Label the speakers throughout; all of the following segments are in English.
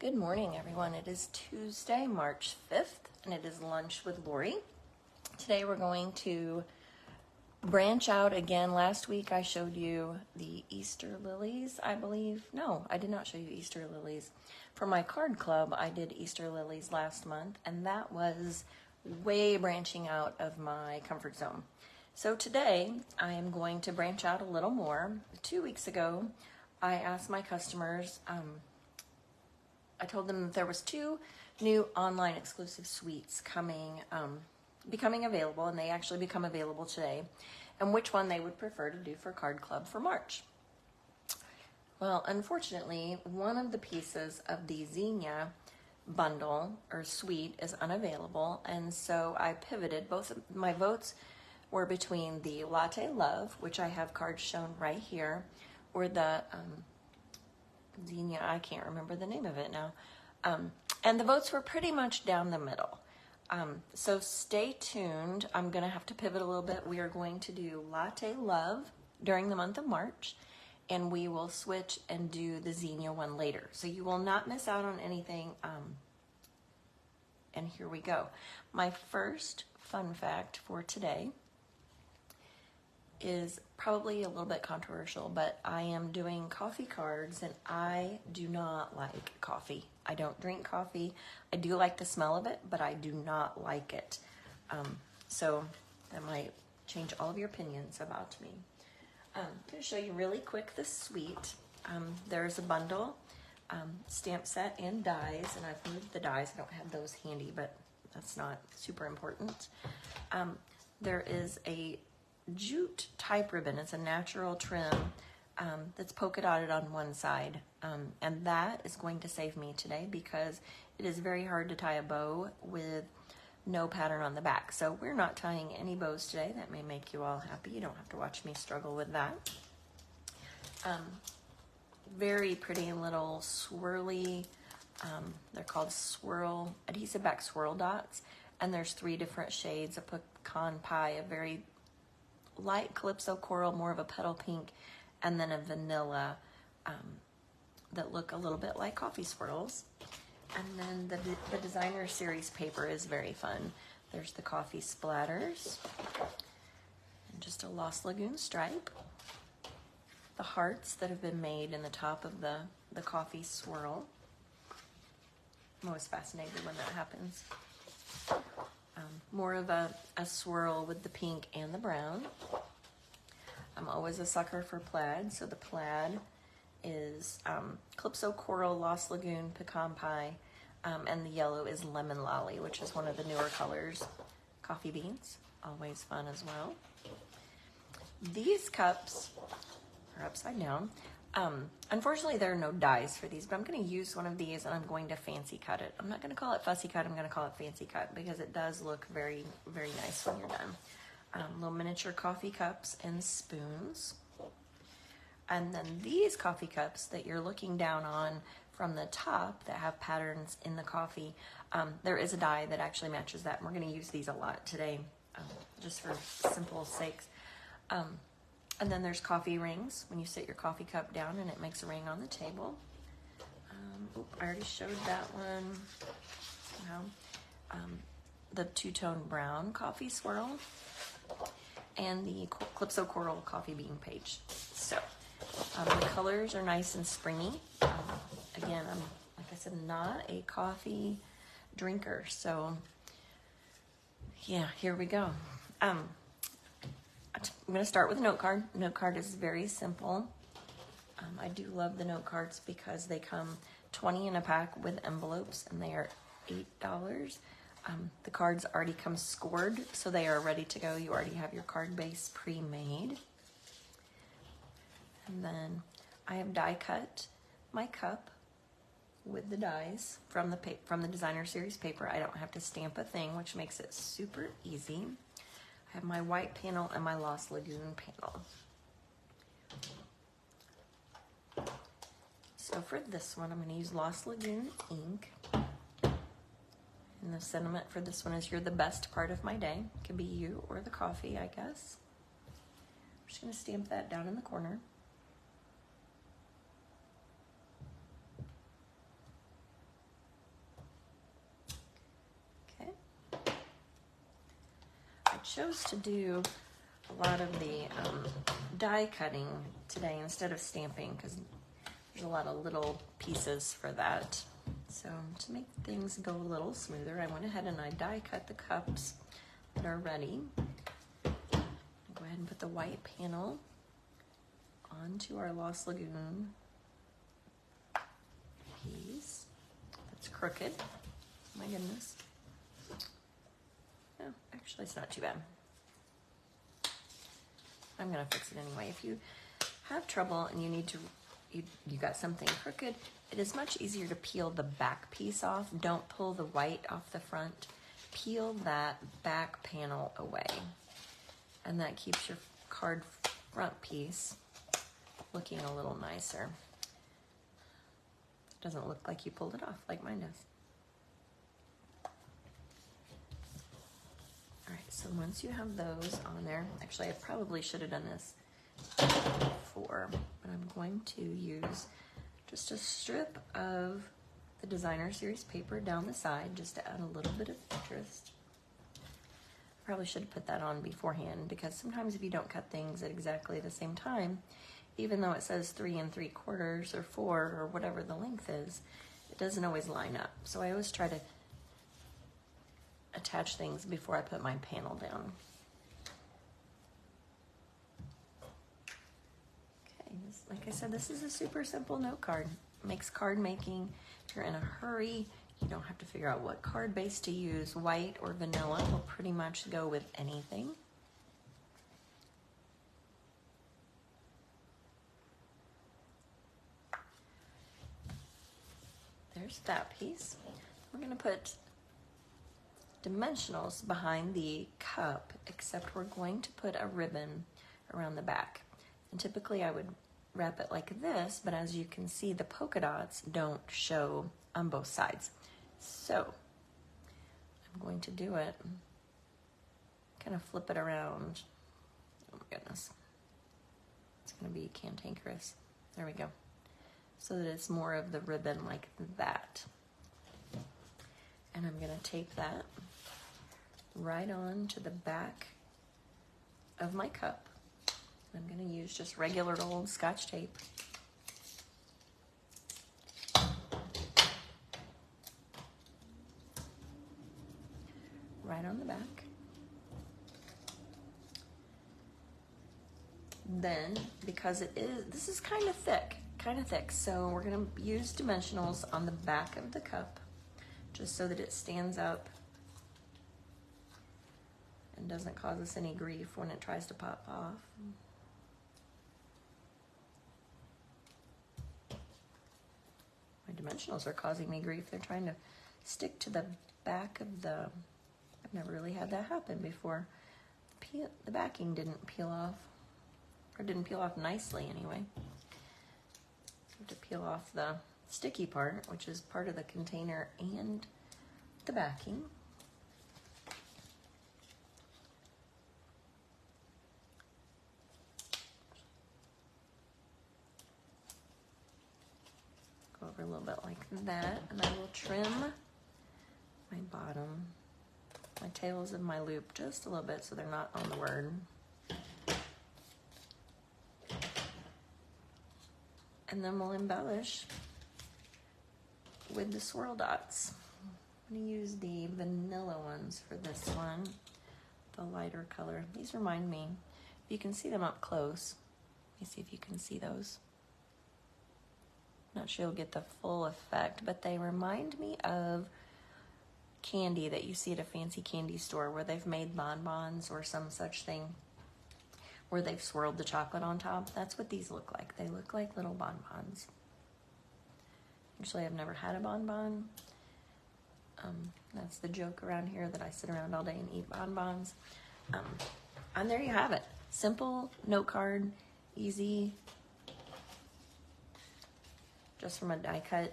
Speaker 1: Good morning, everyone. It is Tuesday, March 5th, and it is Lunch with Lori. Today we're going to branch out again. Last week I showed you the Easter lilies, I believe. No, I did not show you Easter lilies. For my card club, I did Easter lilies last month, and that was way branching out of my comfort zone. So today I am going to branch out a little more. 2 weeks ago, I asked my customers, I told them that there was 2 new online exclusive suites becoming available, and they actually become available today, and which one they would prefer to do for Card Club for March. Well, unfortunately, one of the pieces of the Xenia bundle or suite is unavailable, and so I pivoted. Both of my votes were between the Latte Love, which I have cards shown right here, or the Xenia, I can't remember the name of it now. And the votes were pretty much down the middle. So stay tuned. I'm going to have to pivot a little bit. We are going to do Latte Love during the month of March, and we will switch and do the Xenia one later. So you will not miss out on anything. And here we go. My first fun fact for today is probably a little bit controversial, but I am doing coffee cards, and I do not like coffee. I don't drink coffee. I do like the smell of it, but I do not like it. So that might change all of your opinions about me. I'm going to show you really quick the suite. There's a bundle, stamp set, and dies, and I've moved the dies. I don't have those handy, but that's not super important. There is a jute type ribbon. It's a natural trim that's polka dotted on one side, and that is going to save me today because it is very hard to tie a bow with no pattern on the back. So we're not tying any bows today. That may make you all happy. You don't have to watch me struggle with that. Very pretty little swirly, they're called adhesive back swirl dots, and there's 3 different shades: a pecan pie, a very light calypso coral, more of a petal pink, and then a vanilla that look a little bit like coffee swirls. And then the designer series paper is very fun. There's the coffee splatters, and just a Lost Lagoon stripe. The hearts that have been made in the top of the coffee swirl. I'm always fascinated when that happens. More of a swirl with the pink and the brown. I'm always a sucker for plaid, so the plaid is Calypso Coral, Lost Lagoon, Pecan Pie, and the yellow is Lemon Lolly, which is one of the newer colors. Coffee beans, always fun as well. These cups are upside down. Unfortunately, there are no dies for these, but I'm going to use one of these, and I'm going to fancy cut it. I'm not going to call it fussy cut. I'm going to call it fancy cut because it does look very, very nice when you're done. Little miniature coffee cups and spoons. And then these coffee cups that you're looking down on from the top that have patterns in the coffee, there is a die that actually matches that, and we're going to use these a lot today, just for simple sakes. And then there's coffee rings when you sit your coffee cup down and it makes a ring on the table. I already showed that one. The two-tone brown coffee swirl and the Calypso Coral coffee bean page. So the colors are nice and springy. Again, I'm, like I said, not a coffee drinker. So yeah, here we go. I'm going to start with a note card. Note card is very simple. I do love the note cards because they come 20 in a pack with envelopes, and they are $8. The cards already come scored, so they are ready to go. You already have your card base pre-made. And then I have die cut my cup with the dies from the designer series paper. I don't have to stamp a thing, which makes it super easy. I have my white panel and my Lost Lagoon panel. So for this one, I'm going to use Lost Lagoon ink. And the sentiment for this one is, you're the best part of my day. It could be you or the coffee, I guess. I'm just going to stamp that down in the corner. chose to do a lot of the die cutting today instead of stamping because there's a lot of little pieces for that. So to make things go a little smoother, I went ahead and I die cut the cups that are ready. Go ahead and put the white panel onto our Lost Lagoon piece. That's crooked. My goodness. No, actually it's not too bad. I'm gonna fix it anyway. If you have trouble and you need to, you got something crooked, it is much easier to peel the back piece off. Don't pull the white off the front. Peel that back panel away. And that keeps your card front piece looking a little nicer. It doesn't look like you pulled it off like mine does. All right, so once you have those on there, actually I probably should have done this before, but I'm going to use just a strip of the designer series paper down the side just to add a little bit of interest. Probably should have put that on beforehand because sometimes if you don't cut things at exactly the same time, even though it says 3 3/4 or 4 or whatever the length is, it doesn't always line up. So I always try to attach things before I put my panel down. Okay, like I said, this is a super simple note card. It makes card making, if you're in a hurry, you don't have to figure out what card base to use. White or vanilla will pretty much go with anything. There's that piece. We're going to put dimensionals behind the cup, except we're going to put a ribbon around the back. And typically I would wrap it like this, but as you can see, the polka dots don't show on both sides. So I'm going to do it, kind of flip it around. Oh my goodness. It's going to be cantankerous. There we go. So that it's more of the ribbon like that. And I'm going to tape that right on to the back of my cup. I'm going to use just regular old Scotch tape. Right on the back. Then, because this is kind of thick, so we're going to use dimensionals on the back of the cup just so that it stands up and doesn't cause us any grief when it tries to pop off. My dimensionals are causing me grief. They're trying to stick to the back of the, I've never really had that happen before. The backing didn't peel off, or didn't peel off nicely anyway. To peel off the sticky part, which is part of the container and the backing. Go over a little bit like that, and I will trim my bottom, my tails of my loop just a little bit so they're not on the word. And then we'll embellish with the swirl dots. I'm going to use the vanilla ones for this one, the lighter color. These remind me, you can see them up close. Let me see if you can see those. Not sure you'll get the full effect, but they remind me of candy that you see at a fancy candy store where they've made bonbons or some such thing, where they've swirled the chocolate on top. That's what these look like. They look like little bonbons. Actually, I've never had a bonbon. That's the joke around here, that I sit around all day and eat bonbons. And there you have it. Simple note card, easy. Just from a die cut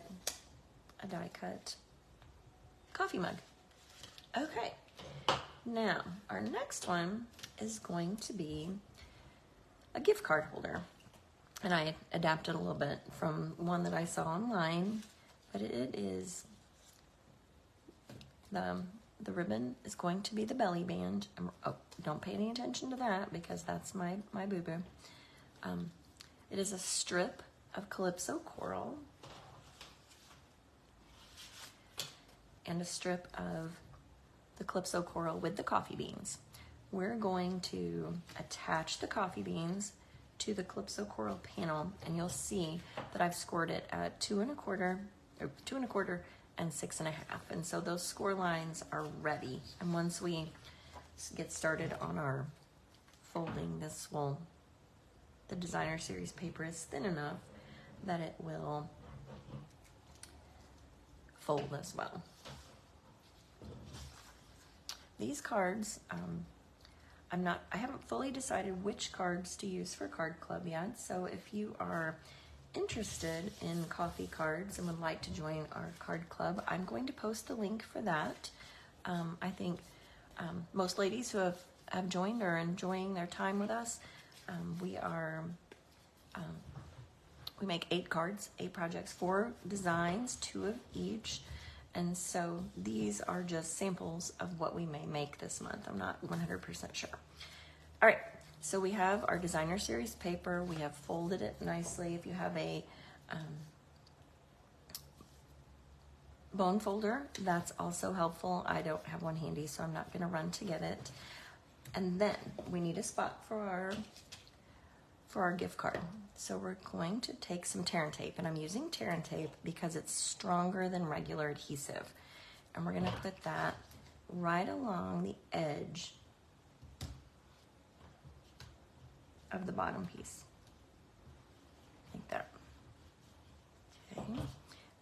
Speaker 1: coffee mug. Okay, now our next one is going to be a gift card holder. And I adapted a little bit from one that I saw online, but it is the the ribbon is going to be the belly band. Oh, don't pay any attention to that because that's my boo-boo. It is a strip of Calypso coral and a strip of the Calypso coral with the coffee beans. We're going to attach the coffee beans to the Calypso coral panel, and you'll see that I've scored it at 2 1/4 and 6 1/2. And so those score lines are ready. And once we get started on our folding, the designer series paper is thin enough that it will fold as well. These cards, I haven't fully decided which cards to use for Card Club yet. So if you are interested in coffee cards and would like to join our card club, I'm going to post the link for that. I think most ladies who have joined are enjoying their time with us. We make 8 cards, 8 projects, 4 designs, 2 of each. And so these are just samples of what we may make this month. I'm not 100% sure. All right, so we have our designer series paper. We have folded it nicely. If you have a bone folder, that's also helpful. I don't have one handy, so I'm not gonna run to get it. And then we need a spot for our gift card. So we're going to take some tear and tape, and I'm using tear and tape because it's stronger than regular adhesive. And we're gonna put that right along the edge of the bottom piece, like that. Okay, and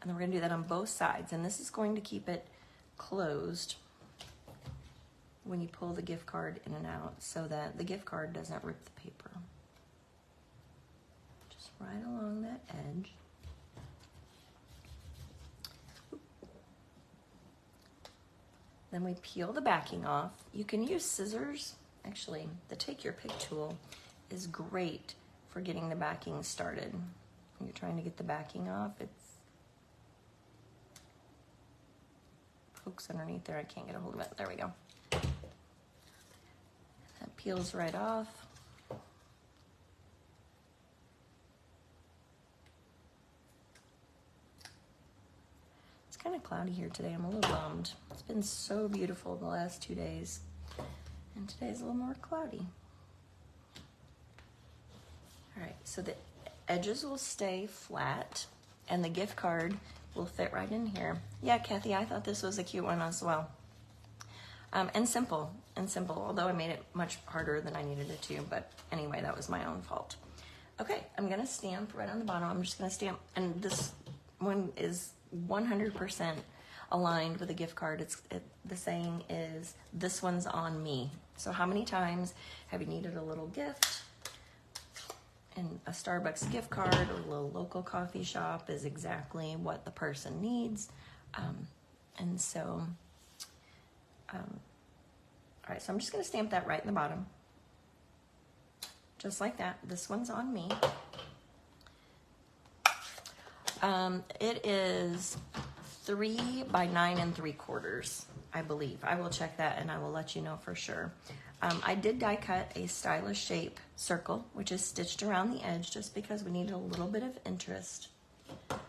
Speaker 1: then we're gonna do that on both sides, and this is going to keep it closed when you pull the gift card in and out so that the gift card doesn't rip the paper. Right along that edge. Then we peel the backing off. You can use scissors. Actually, the Take Your Pick tool is great for getting the backing started. When you're trying to get the backing off, it's pokes underneath there. I can't get a hold of it. There we go. That peels right off. Kind of cloudy here today. I'm a little bummed. It's been so beautiful the last 2 days, and today's a little more cloudy. All right, so the edges will stay flat and the gift card will fit right in here. Yeah, Kathy, I thought this was a cute one as well. And simple, although I made it much harder than I needed it to, but anyway, that was my own fault. Okay, I'm gonna stamp right on the bottom. I'm just gonna stamp, and this one is 100% aligned with a gift card. The saying is, this one's on me. So how many times have you needed a little gift? And a Starbucks gift card or a little local coffee shop is exactly what the person needs. And so, all right, so I'm just gonna stamp that right in the bottom. Just like that. This one's on me. It is 3 by 9 3/4, I believe. I will check that and I will let you know for sure. I did die cut a stylish shape circle, which is stitched around the edge just because we needed a little bit of interest. And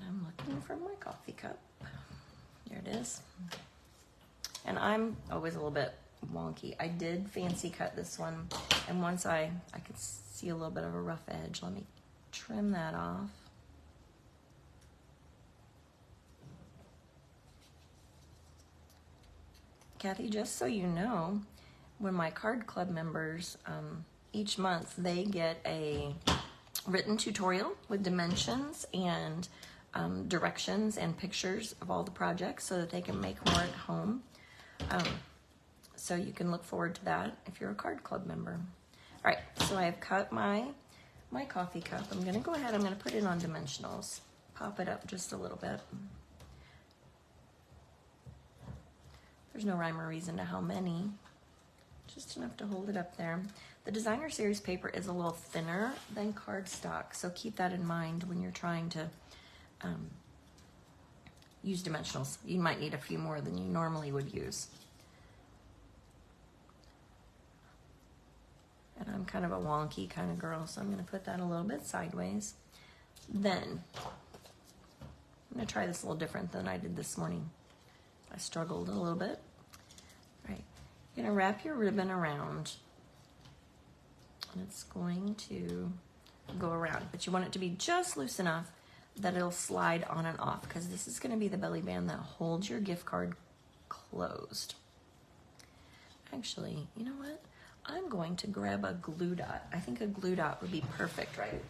Speaker 1: I'm looking for my coffee cup. There it is. And I'm always a little bit wonky. I did fancy cut this one, and once I could see a little bit of a rough edge. Let me trim that off. Kathy, just so you know, when my card club members, each month they get a written tutorial with dimensions and directions and pictures of all the projects so that they can make more at home. So you can look forward to that if you're a card club member. All right, so I have cut my coffee cup. I'm gonna go ahead, I'm gonna put it on dimensionals. Pop it up just a little bit. There's no rhyme or reason to how many, just enough to hold it up there. The designer series paper is a little thinner than cardstock, so keep that in mind when you're trying to use dimensionals. You might need a few more than you normally would use. And I'm kind of a wonky kind of girl, so I'm going to put that a little bit sideways. Then, I'm going to try this a little different than I did this morning. I struggled a little bit. All right, you're going to wrap your ribbon around, and it's going to go around, but you want it to be just loose enough that it'll slide on and off, because this is going to be the belly band that holds your gift card closed. Actually, you know what? I'm going to grab a glue dot. I think a glue dot would be perfect, right?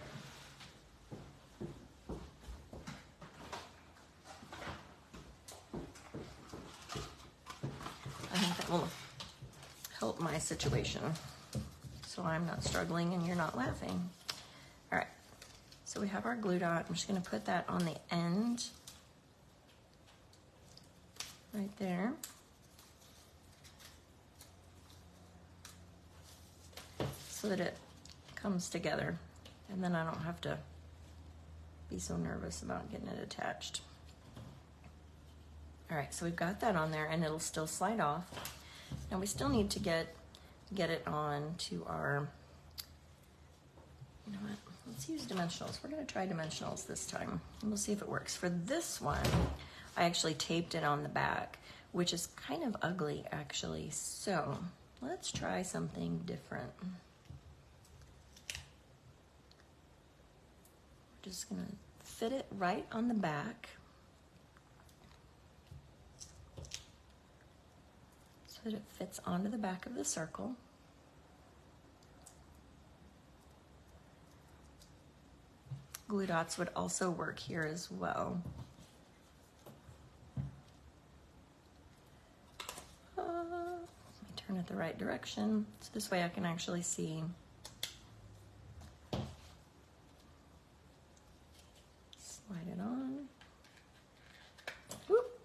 Speaker 1: I think that will help my situation, so I'm not struggling and you're not laughing. All right, so we have our glue dot. I'm just going to put that on the end right there. So that it comes together, and then I don't have to be so nervous about getting it attached. All right, so we've got that on there, and it'll still slide off. Now we still need to get it on to our, you know what, let's use dimensionals. We're gonna try dimensionals this time, and we'll see if it works. For this one, I actually taped it on the back, which is kind of ugly actually, so let's try something different. Just gonna fit it right on the back so that it fits onto the back of the circle. Glue dots would also work here as well. Let me turn it the right direction, so this way I can actually see. Slide it on. Whoop.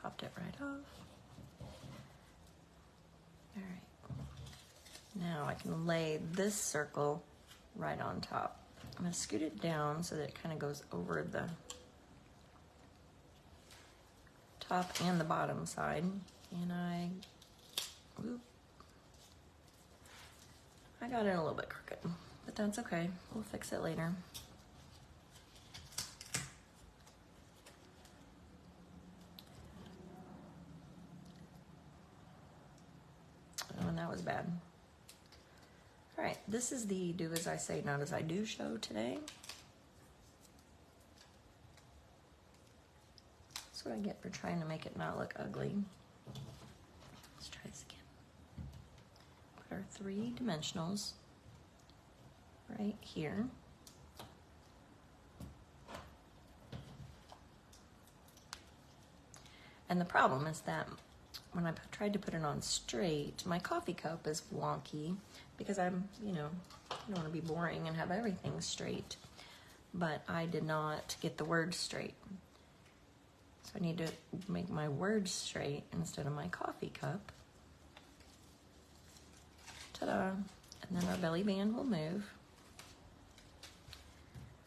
Speaker 1: Popped it right off. All right. Now I can lay this circle right on top. I'm going to scoot it down so that it kind of goes over the top and the bottom side. And whoop. I got it a little bit crooked, but that's okay. We'll fix it later. Oh, and that was bad. All right, this is the do as I say, not as I do show today. That's what I get for trying to make it not look ugly. Let's try this again. Put our 3 dimensionals right here. And the problem is that when I tried to put it on straight, my coffee cup is wonky because I'm, you know, I don't want to be boring and have everything straight. But I did not get the words straight. So I need to make my words straight instead of my coffee cup. Ta-da! And then our belly band will move.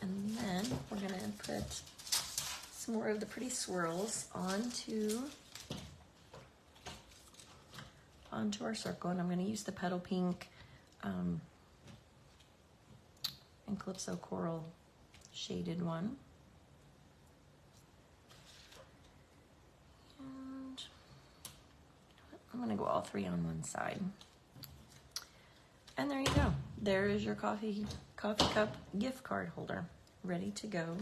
Speaker 1: And then we're going to put some more of the pretty swirls onto our circle. And I'm going to use the Petal Pink and Calypso Coral shaded one. And I'm going to go all 3 on one side. And there you go. There is your coffee cup gift card holder, ready to go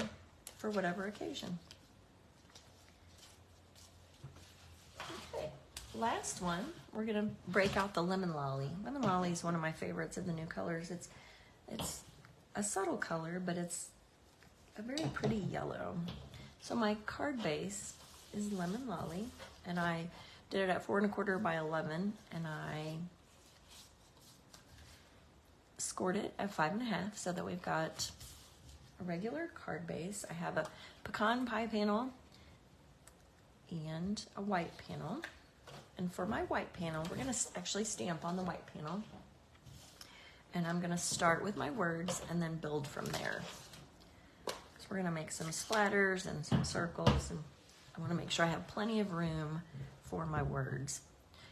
Speaker 1: for whatever occasion. Okay, last one, we're gonna break out the Lemon Lolly. Lemon Lolly is one of my favorites of the new colors. It's a subtle color, but it's a very pretty yellow. So my card base is Lemon Lolly, and I did it at 4 1/4 by 11, and I scored it at 5 1/2 so that we've got a regular card base. I have a pecan pie panel and a white panel. And for my white panel, we're going to actually stamp on the white panel. And I'm going to start with my words and then build from there. So we're gonna make some splatters and some circles, and I wanna make sure I have plenty of room for my words.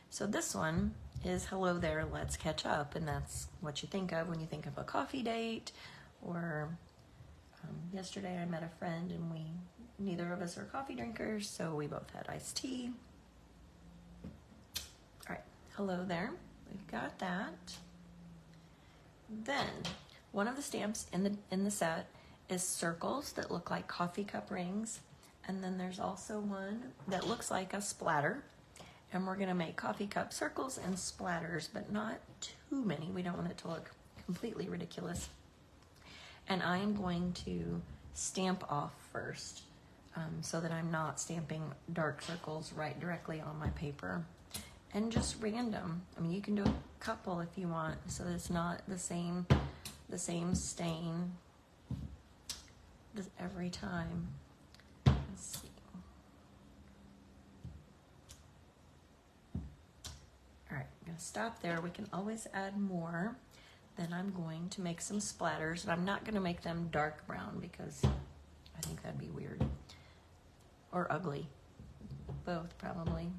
Speaker 1: So this one is hello there, let's catch up, and that's what you think of when you think of a coffee date, or yesterday I met a friend and neither of us are coffee drinkers, so we both had iced tea. All right, hello there, we've got that. Then one of the stamps in the set is circles that look like coffee cup rings, and then there's also one that looks like a splatter. And we're gonna make coffee cup circles and splatters, but not too many. We don't want it to look completely ridiculous. And I am going to stamp off first, so that I'm not stamping dark circles right directly on my paper. And just random. I mean, you can do a couple if you want, so that it's not the same stain every time. Let's see. All right, I'm gonna stop there. We can always add more. Then I'm going to make some splatters, and I'm not gonna make them dark brown because I think that'd be weird. Or ugly. Both, probably.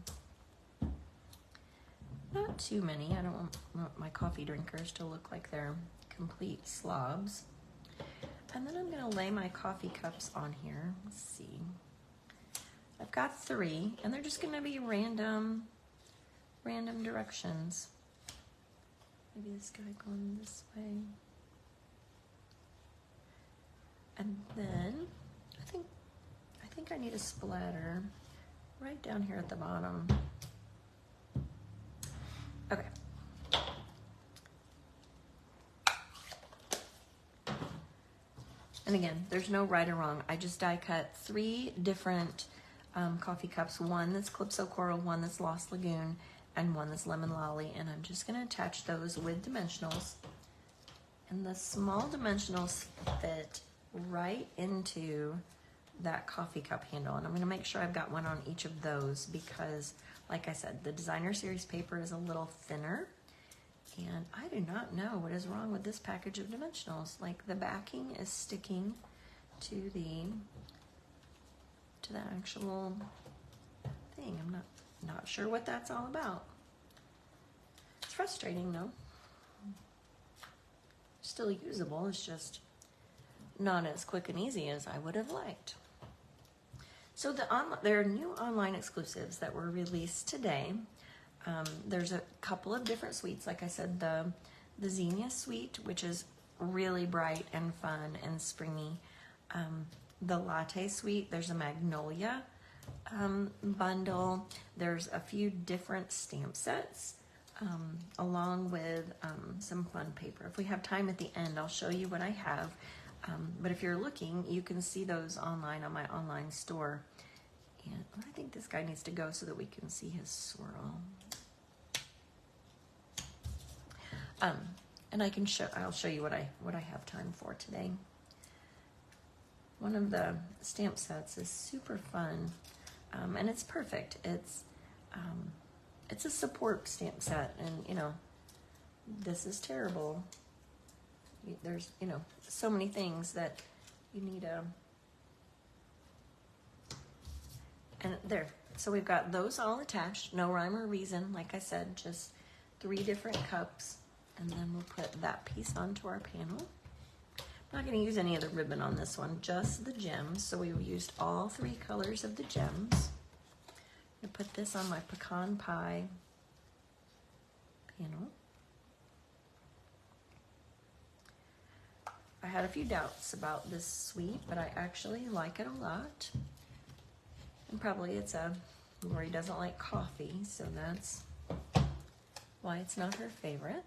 Speaker 1: Not too many. I don't want my coffee drinkers to look like they're complete slobs. And then I'm gonna lay my coffee cups on here. Let's see. I've got 3, and they're just gonna be random directions. Maybe this guy going this way. And then I think I need a splatter right down here at the bottom. Okay. And again, there's no right or wrong. I just die cut 3 different coffee cups. One that's Calypso Coral, one that's Lost Lagoon, and one that's Lemon Lolly. And I'm just gonna attach those with dimensionals. And the small dimensionals fit right into that coffee cup handle. And I'm gonna make sure I've got one on each of those because, like I said, the designer series paper is a little thinner. And I do not know what is wrong with this package of dimensionals. Like, the backing is sticking to the actual thing. I'm not sure what that's all about. It's frustrating though. Still usable, it's just not as quick and easy as I would have liked. So there are new online exclusives that were released today. There's a couple of different suites. Like I said, the Xenia suite, which is really bright and fun and springy. The Latte suite, there's a Magnolia bundle. There's a few different stamp sets, along with some fun paper. If we have time at the end, I'll show you what I have. But if you're looking, you can see those online on my online store. And I think this guy needs to go so that we can see his swirl. And I'll show you what I have time for today. One of the stamp sets is super fun, and it's perfect. It's a support stamp set, and you know, this is terrible. There's, you know, so many things that you need and there. So we've got those all attached, no rhyme or reason. Like I said, just 3 different cups, and then we'll put that piece onto our panel. I'm not going to use any of the ribbon on this one, just the gems. So we used all 3 colors of the gems. I'm going to put this on my pecan pie panel. I had a few doubts about this suite, but I actually like it a lot. And probably Lori doesn't like coffee, so that's why it's not her favorite.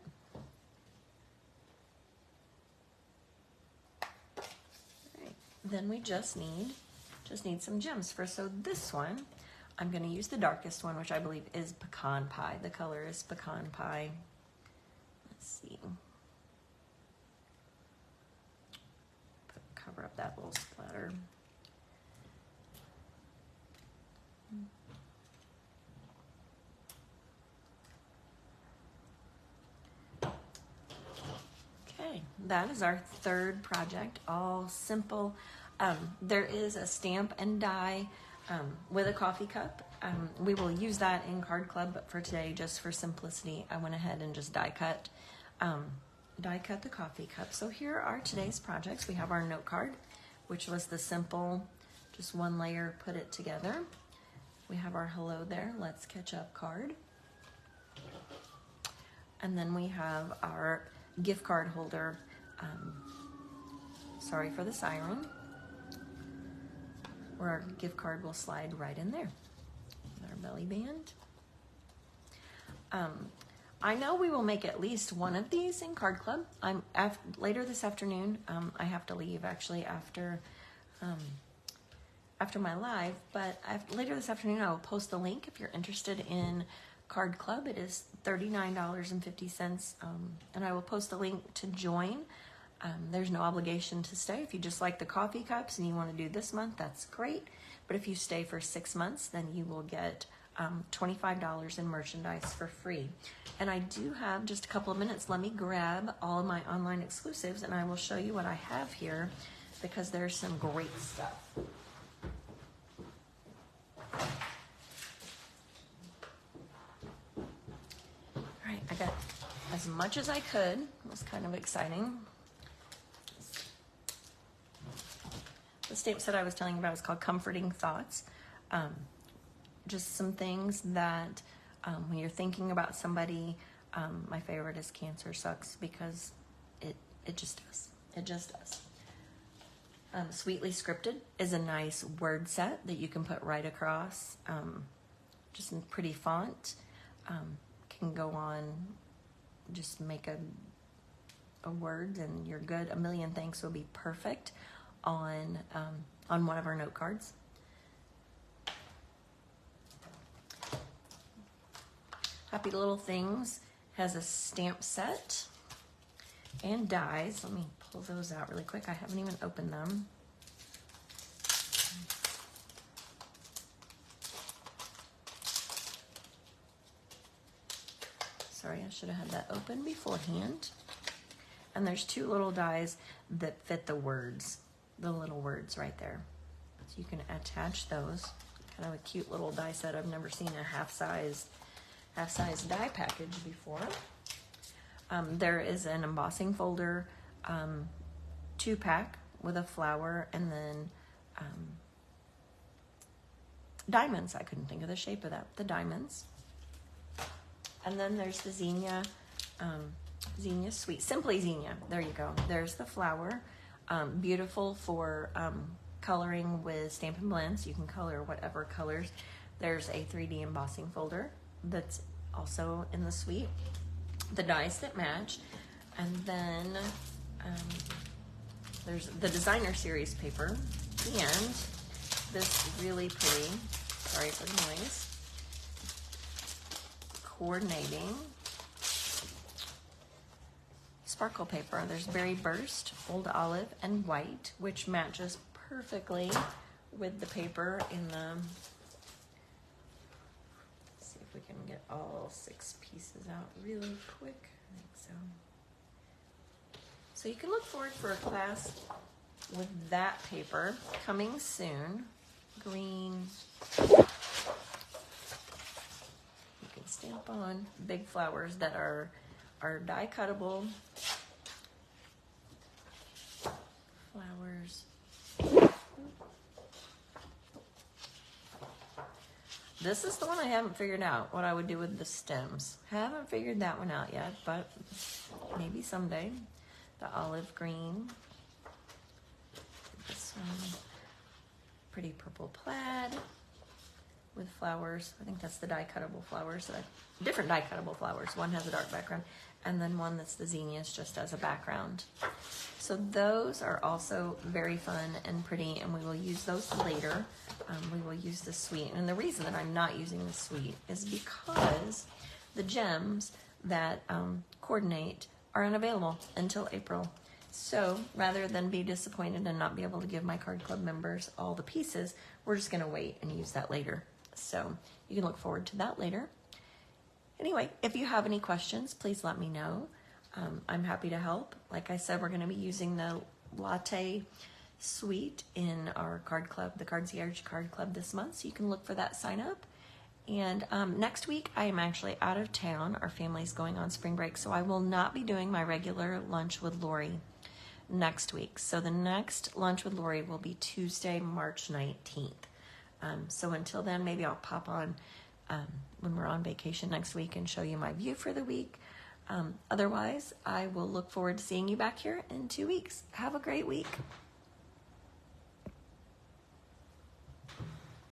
Speaker 1: Alright, then we just need some gems first. So this one, I'm going to use the darkest one, which I believe is pecan pie. The color is pecan pie. Let's see. Cover up that little splatter. Okay, that is our 3rd project, all simple. There is a stamp and die with a coffee cup. We will use that in Card Club, but for today, just for simplicity, I went ahead and just die cut the coffee cup. So here are today's projects. We have our note card, which was the simple, just one layer, put it together. We have our hello there, let's catch up card. And then we have our gift card holder, sorry for the siren, where our gift card will slide right in there. Our belly band. I know we will make at least one of these in Card Club. Later this afternoon. I have to leave actually after my live, but later this afternoon I will post the link if you're interested in Card Club. It is $39.50, and I will post a link to join. There's no obligation to stay. If you just like the coffee cups and you want to do this month, that's great. But if you stay for 6 months, then you will get $25 in merchandise for free. And I do have just a couple of minutes. Let me grab all of my online exclusives and I will show you what I have here, because there's some great stuff. All right, I got as much as I could. It was kind of exciting. The stamp set I was telling you about is called Comforting Thoughts. Just some things that when you're thinking about somebody, my favorite is Cancer Sucks, because it just does. It just does. Sweetly Scripted is a nice word set that you can put right across, just in pretty font. Can go on, just make a word and you're good. A Million Thanks will be perfect on one of our note cards. Happy Little Things has a stamp set and dies. Let me pull those out really quick. I haven't even opened them. Sorry, I should have had that open beforehand. And there's two little dies that fit the words, the little words right there. So you can attach those. Kind of a cute little die set. I've never seen a half-size die package before. There is an embossing folder, 2-pack with a flower, and then diamonds. I couldn't think of the shape of that. The diamonds. And then there's the Zinnia Sweet, Simply Zinnia. There you go. There's the flower. Beautiful for coloring with Stampin' Blends. You can color whatever colors. There's a 3D embossing folder that's also in the suite. The dies that match. And then there's the Designer Series paper and this really pretty, sorry for the noise, coordinating sparkle paper. There's Berry Burst, Old Olive, and White, which matches perfectly with the paper in the, let's see if we can get all 6 pieces out really quick. I think so. So you can look forward for a class with that paper coming soon. Green. You can stamp on big flowers that are die cuttable flowers. This is the one I haven't figured out what I would do with the stems. Haven't figured that one out yet, but maybe someday. The olive green. This one, pretty purple plaid with flowers. I think that's the die cuttable flowers. Different die cuttable flowers. One has a dark background, and then one that's the zinnias just as a background. So those are also very fun and pretty, and we will use those later. We will use the suite, and the reason that I'm not using the suite is because the gems that coordinate are unavailable until April. So rather than be disappointed and not be able to give my Card Club members all the pieces, we're just going to wait and use that later. So you can look forward to that later. Anyway, if you have any questions, please let me know. I'm happy to help. Like I said, we're going to be using the Latte suite in our card club, the Card-Cierge Card Club this month, so you can look for that sign up. And next week I am actually out of town. Our family's going on spring break, so I will not be doing my regular lunch with Lori next week. So the next lunch with Lori will be Tuesday, March 19th. So until then, maybe I'll pop on when we're on vacation next week and show you my view for the week. Otherwise, I will look forward to seeing you back here in 2 weeks. Have a great week.